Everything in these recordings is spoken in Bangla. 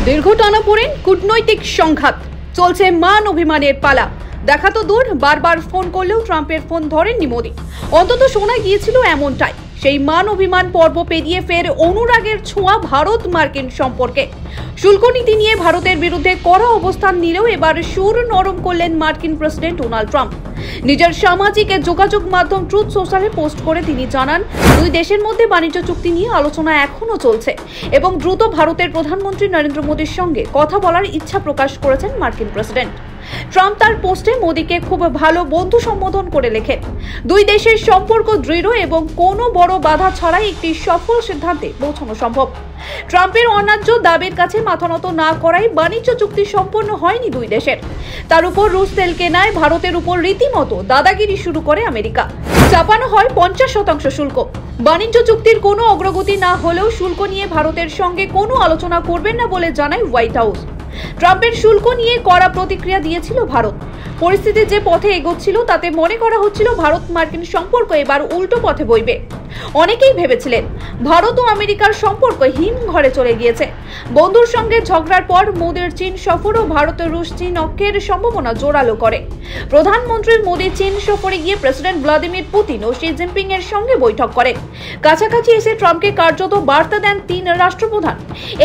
দীর্ঘ টানাপোড়েন, কূটনৈতিক সংঘাত, চলছে মান অভিমানের পালা। দেখা তো দূর, বারবার ফোন করলেও ট্রাম্পের ফোন ধরেননি মোদি। অন্তত শোনা গিয়েছিল এমনটাই। সেই মান অভিমান পর্ব পেরিয়ে ফের অনুরাগের ছোঁয়া ভারত মার্কিন সম্পর্কে। শুল্ক নীতি নিয়ে ভারতের বিরুদ্ধে কড়া অবস্থান নিলেও এবার সুর নরম করলেন মার্কিন প্রেসিডেন্ট ডোনাল্ড ট্রাম্প। নিজের সামাজিক যোগাযোগ মাধ্যম ট্রুথ সোশ্যালে পোস্ট করে তিনি জানান, দুই দেশের মধ্যে বাণিজ্য চুক্তি নিয়ে আলোচনা এখনো চলছে এবং দ্রুত ভারতের প্রধানমন্ত্রী নরেন্দ্র মোদীর সঙ্গে কথা বলার ইচ্ছা প্রকাশ করেছেন মার্কিন প্রেসিডেন্ট। ট্রাম্প তার পোস্টে মোদীকে খুব ভালো বন্ধু সম্বোধন করে লেখেন, দুই দেশের সম্পর্ক দৃঢ় এবং কোনো বড় বাধা ছাড়াই একটি সফল সিদ্ধান্তে পৌঁছানো সম্ভব। ট্রাম্পের অন্যায্য দাবির কাছে মাথা নত না করায় বাণিজ্য চুক্তি সম্পন্ন হয়নি দুই দেশের। তার উপর রুশ তেল কেনায় ভারতের উপর রীতিমতো দাদাগিরি শুরু করে আমেরিকা। চাপানো হয় 50% শুল্ক। বাণিজ্য চুক্তির কোনো অগ্রগতি না হলেও শুল্ক নিয়ে ভারতের সঙ্গে কোনো আলোচনা করবেন না বলে জানায় হোয়াইট হাউস। ট্রাম্পের শুল্ক নিয়ে কড়া প্রতিক্রিয়া দিয়েছিল ভারত। পরিস্থিতি যে পথে এগোচ্ছিল তাতে মনে করা হচ্ছিল ভারত মার্কিন সম্পর্ক এবার উল্টো পথে বইবে। অনেকেই ভেবেছিলেন ভারত ও আমেরিকার সম্পর্ক হিম ঘরে চলে গিয়েছে। বন্ধুর সঙ্গে ঝগড়ার পর মোদির চীন সফর ও ভারত রুশ চীন ঐক্যের সম্ভাবনা জোরালো করে। প্রধানমন্ত্রী মোদি চীন সফরে গিয়ে প্রেসিডেন্ট ভ্লাদিমির পুতিন ও শি জিনপিং এর সঙ্গে বৈঠক করেন। কাছাকাছি এসে ট্রাম্পকে কার্যত বার্তা দেন তিন রাষ্ট্রপ্রধান।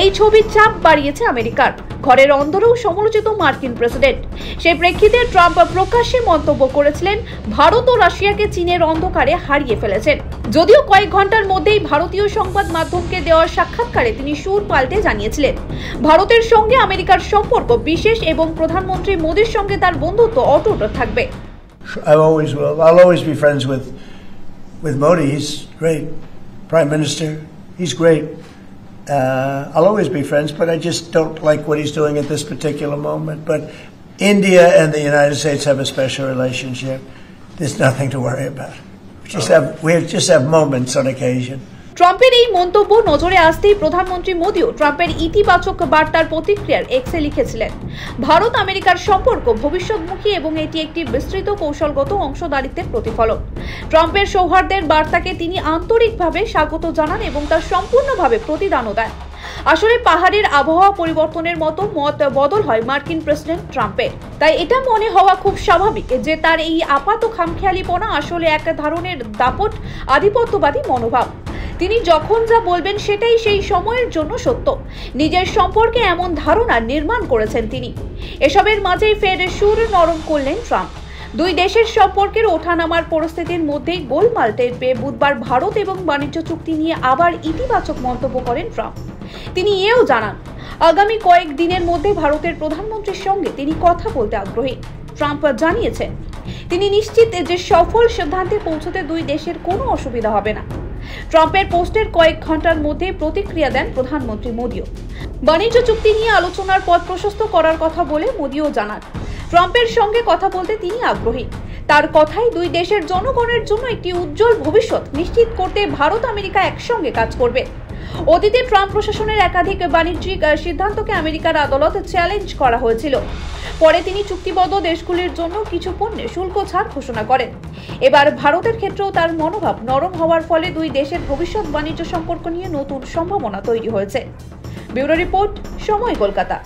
এই ছবি চাপ বাড়িয়েছে আমেরিকার। ঘরের অন্দরেও সমালোচিত মার্কিন প্রেসিডেন্ট। সেই প্রেক্ষিতে ট্রাম্প প্রকাশ্যে মন্তব্য করেছিলেন, ভারত ও রাশিয়াকে চীনের অন্ধকারে হারিয়ে ফেলেছেন। যদিও কয়েক ঘন্টার মধ্যেই ভারতীয় সংবাদ মাধ্যমকে দেওয়া সাক্ষাৎকারে তিনি সুর পাল্টে জানিয়েছিলেন, ভারতের সঙ্গে আমেরিকার সম্পর্ক বিশেষ এবং প্রধানমন্ত্রী মোদির সঙ্গে তার বন্ধুত্ব অটুট থাকবে। I'll always be friends with Modi. He's great prime minister. He's great. I'll always be friends, but I just don't like what he's doing at this particular moment. But India and the United States have a special relationship. There's nothing to worry about. We just have moments on occasion. ট্রাম্পের এই মন্তব্য নজরে আসতেই প্রধানমন্ত্রী মোদিও ট্রাম্পের ইতিবাচক বার্তার প্রতিক্রিয়ার এক্সে লিখেছিলেন, ভারত আমেরিকার সম্পর্ক ভবিষ্যৎমুখী এবং এটি একটি বিস্তৃত কৌশলগত অংশদারিত্বের প্রতিফলন। ট্রাম্পের সৌহার্দ্যের বার্তাকে তিনি আন্তরিকভাবে স্বাগত জানান এবং তা সম্পূর্ণভাবে প্রতিদানও দেন। আসলে পাহাড়ের আবহাওয়া পরিবর্তনের মতো মত বদল হয় মার্কিন প্রেসিডেন্ট ট্রাম্পের। তাই এটা মনে হওয়া খুব স্বাভাবিক যে তার এই আপাত খামখেয়ালিপনা আসলে এক ধরনের দাপট আধিপত্যবাদী মনোভাব। তিনি যখন যা বলবেন সেটাই সেই সময়ের জন্য সত্য। নিজের সম্পর্কে এমন ধারণা নির্মাণ করেছেন তিনি। এসবের মাঝেই ফের সুর নরম করলেন ট্রাম্প। দুই দেশের সম্পর্কের ওঠানামার পরিস্থিতির মধ্যেই গোলমাল টের পেয়ে বুধবার ভারত এবং বাণিজ্য চুক্তি নিয়ে আবার ইতিবাচক মন্তব্য করেন ট্রাম্প। তিনি এও জানান, আগামী কয়েক দিনের মধ্যে ভারতের প্রধানমন্ত্রীর সঙ্গে তিনি কথা বলতে আগ্রহী। ট্রাম্প জানিয়েছেন, তিনি নিশ্চিত যে সফল সিদ্ধান্তে পৌঁছতে দুই দেশের কোনো অসুবিধা হবে না। ট্রাম্পের পোস্টের কয়েক ঘন্টার মধ্যে প্রতিক্রিয়া দেন প্রধানমন্ত্রী মোদিও। বাণিজ্য চুক্তি নিয়ে আলোচনার পথ প্রশস্ত করার কথা বলে মোদিও জানান, ট্রাম্পের সঙ্গে কথা বলতে তিনি আগ্রহী। তার কথাই দুই দেশের জনগণের জন্য একটি উজ্জ্বল ভবিষ্যৎ নিশ্চিত করতে ভারত আমেরিকা একসঙ্গে কাজ করবে। অতীতে ট্রাম্প প্রশাসনের একাধিক বাণিজ্যিক সিদ্ধান্তকে আমেরিকার আদালতে চ্যালেঞ্জ করা হয়েছিল। পরে তিনি চুক্তিবদ্ধ দেশগুলির জন্য কিছু পণ্যে শুল্ক ছাড় ঘোষণা করেন। এবার ভারতের ক্ষেত্রেও তার মনোভাব নরম হওয়ার ফলে দুই দেশের ভবিষ্যৎ বাণিজ্য সম্পর্ক নিয়ে নতুন সম্ভাবনা তৈরি হয়েছে। ব্যুরো রিপোর্ট, সময়, কলকাতা।